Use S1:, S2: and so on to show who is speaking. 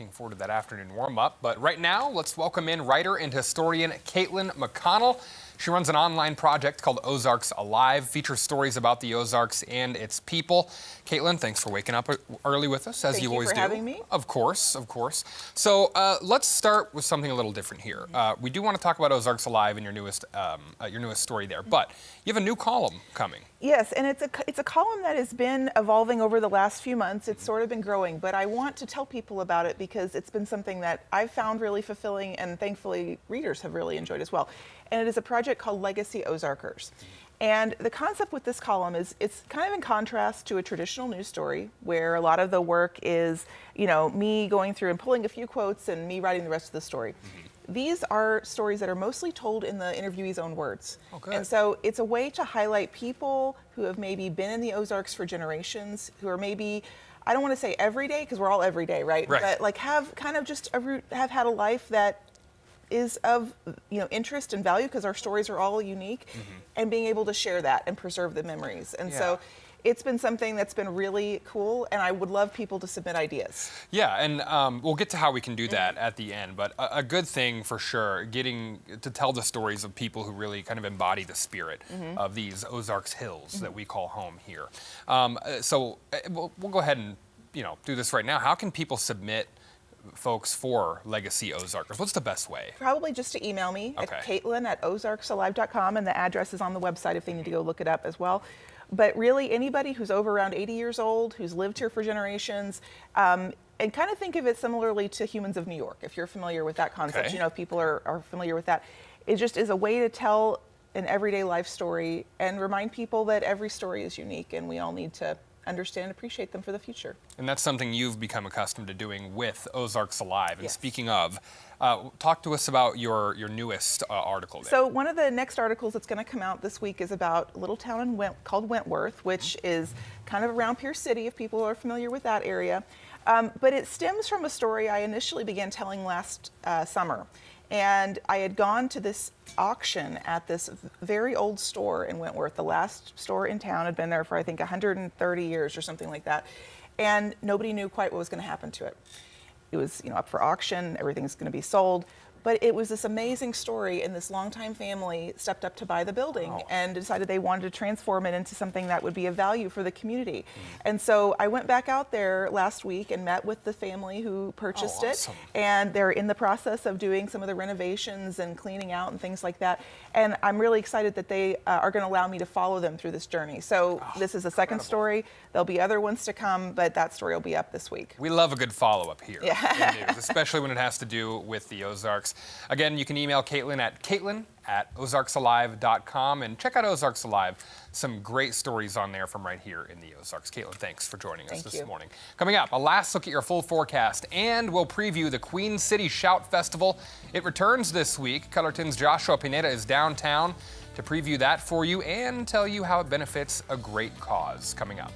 S1: looking forward to that afternoon warm-up. But right now, let's welcome in writer and historian Kaitlyn McConnell. She runs an online project called Ozarks Alive, features stories about the Ozarks and its people. Kaitlyn, thanks for waking up early with us, as you always do.
S2: Thank you for having me.
S1: Of course, of course. So let's start with something a little different here. We do want to talk about Ozarks Alive and your newest story there, but you have a new column coming.
S2: Yes, and it's a column that has been evolving over the last few months. It's sort of been growing, but I want to tell people about it because it's been something that I've found really fulfilling, and thankfully readers have really enjoyed as well. And it is a project called Legacy Ozarkers. And the concept with this column is it's kind of in contrast to a traditional news story where a lot of the work is, me going through and pulling a few quotes and me writing the rest of the story. These are stories that are mostly told in the interviewee's own words.
S1: Oh, good.
S2: And so it's a way to highlight people who have maybe been in the Ozarks for generations, who are maybe, I don't want to say everyday, because we're all everyday, right? But like have kind of just have had a life that is of interest and value, because our stories are all unique, and being able to share that and preserve the memories. And so it's been something that's been really cool, and I would love people to submit ideas.
S1: Yeah, and we'll get to how we can do that at the end, but a good thing for sure, getting to tell the stories of people who really kind of embody the spirit of these Ozarks hills that we call home here. So we'll go ahead and do this right now. How can people submit folks for Legacy Ozarkers? What's the best way?
S2: Probably just to email me at Kaitlyn@OzarksAlive.com, and the address is on the website if they need to go look it up as well. But really, anybody who's over around 80 years old, who's lived here for generations, and kind of think of it similarly to Humans of New York, if you're familiar with that concept. If people are familiar with that. It just is a way to tell an everyday life story and remind people that every story is unique, and we all need to understand and appreciate them for the future.
S1: And that's something you've become accustomed to doing with Ozarks Alive. And speaking of, talk to us about your newest article there.
S2: So one of the next articles that's going to come out this week is about a little town called Wentworth, which is kind of around Pierce City, if people are familiar with that area. But it stems from a story I initially began telling last summer. And I had gone to this auction at this very old store in Wentworth. The last store in town had been there for, I think, 130 years or something like that. And nobody knew quite what was going to happen to it. It was, up for auction. Everything's going to be sold. But it was this amazing story, and this longtime family stepped up to buy the building and decided they wanted to transform it into something that would be of value for the community. And so I went back out there last week and met with the family who purchased it, and they're in the process of doing some of the renovations and cleaning out and things like that. And I'm really excited that they are going to allow me to follow them through this journey. So this is the second story. There'll be other ones to come, but that story will be up this week.
S1: We love a good follow-up here in news, especially when it has to do with the Ozarks. Again, you can email Kaitlyn at Kaitlyn@OzarksAlive.com, and check out Ozarks Alive. Some great stories on there from right here in the Ozarks. Kaitlyn, thanks for joining us this morning. Coming up, a last look at your full forecast, and we'll preview the Queen City Shout Festival. It returns this week. Cullerton's Joshua Pineda is downtown to preview that for you and tell you how it benefits a great cause. Coming up.